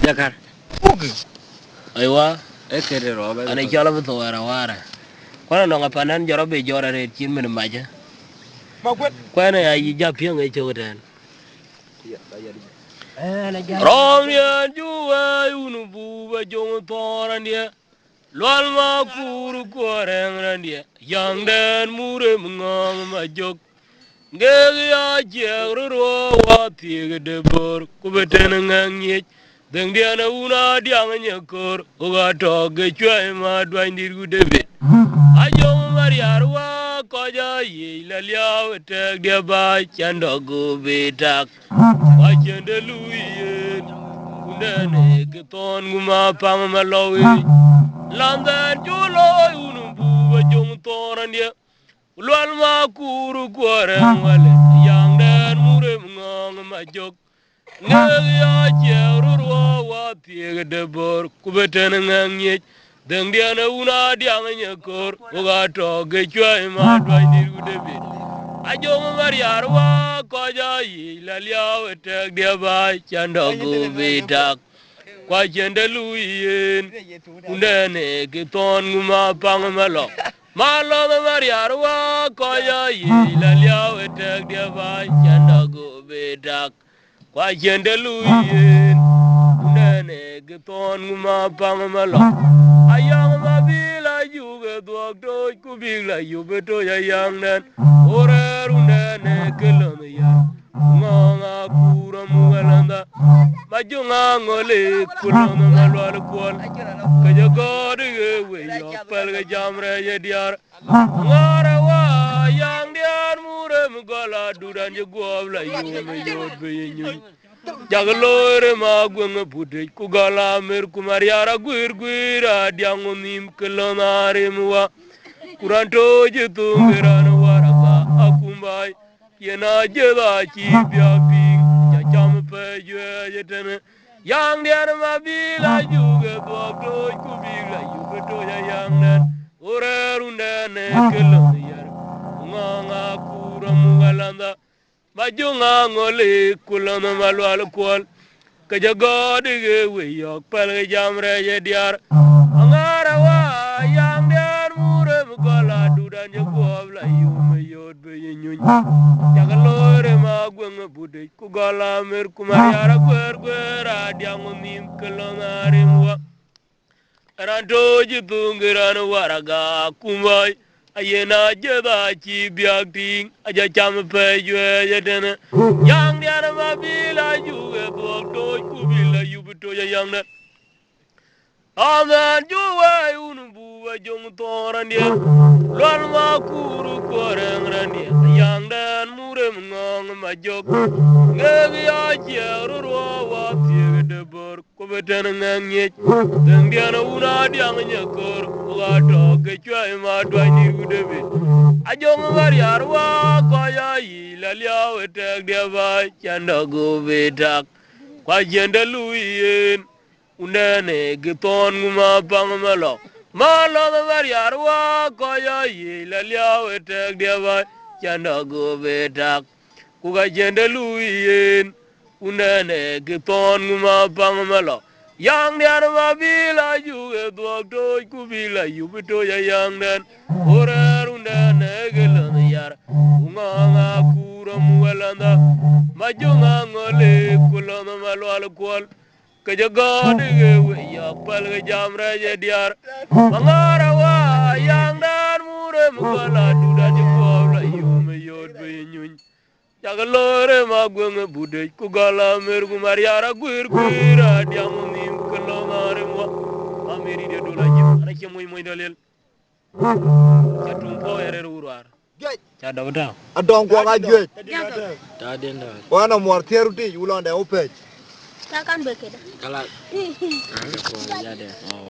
Jakar. Aywa, Ekere roba. ane chala buto wara. Kwana nonga panan jorobe jora re chin min maja. Kwana ya yija piang e chotan. Rom ya juwa unubu ba jong toran dia. Lwal ma kuru koreng ran dia. Yang den mure mngong ma jok. Ngegi ya jegru ro wa tiga debor. Kubeten ngang Deng dia na una diang nyekor uga toge chwe ma dwain dirgu debit ajo mariarwa koja ye la liaw tek dia ba chando go betak wa chende luyen kunene ke ton guma pam malawi landan julo unu bu jong toran dia ulwal ma kuru gore wale yang den mure ngong ma jok Ngaya jerurwa wa tiega debor kubeten nganyech deng diana una diang nyekor uga toge chwa ma dwain diru debit ajo mariarwa koja yi la liaw tek dia ba chando go betak kwa chende luyen undene ke ton nguma pang malo malo mariarwa koja yi la liaw tek dia ba chando go betak kwa chende luyen unene giton nguma pang malo ayang mabila yuge duok to kubila yubeto yayang nen ore unene kelon ya ngonga kura mugalanda majunga ngole kulon malwal kwal kaja gode we yo pelga jamre ye diar ngara wa yang diar mure mugala dudan je gobla yume yod be nyu jagalore ma gwenga pude ku gala mer ku mariara gwir diangonim kelonare muwa kuranto je tungerana waraka akumbai yena jeda chi biapi jam pe je tene yang diar ma bila juga dokto ku bila yubeto ya yang nen orerunde ne kelon yar nganga kura mugalanda majunga ngole kulana malwal kwal kaja gode we yok pal jamre ye diar angara wa yang diar mure mugala dudan je gobla yume yod be nyun jagalore ma gwenga bude ku gala mer ku mariara gwer adiango nim kelona rimwa ranto jitungiran waraga kumbai ayena jeda chi biakting aja cham pe jwe yedene yang diara mabila juge dokto kubila yubuto yang na amen juwe unubu wa jong torandia lwal ma kuru koreng randia yang dan mure ngong majok ngegi ya jerurwa wa tiege debor kubeten nganyech deng diana una diang nyekor uga toge chwa ma dwa niru debit ajong mariarwa koya yi la liaw tek dia ba chanda go betak kwa jende luyen unene giton nguma pang malo mariarwa koya yi la liaw tek dia ba chanda go betak kuga jende luyen unene giton nguma pang yang diar mabila juge dokto kubila yubito ya yang den orer unene gelon yar unganga kura mugalanda majunga ngole kulon malwal kwal kaja gode we ya pal ga jamre je diar mangara wa yang dan mure mugala duda je kobla yume yod be nyun jagalore ma gwenga bude ku gala mer gu mariara gwir adiang nim kelongare mo ameri de dola jim ana ke moy dalel chatum po ere urwar cha dawda adong ko ga jwe Ta denda. wana mor teruti ulonde opej Takan bekeda. Kala. Ko ya de.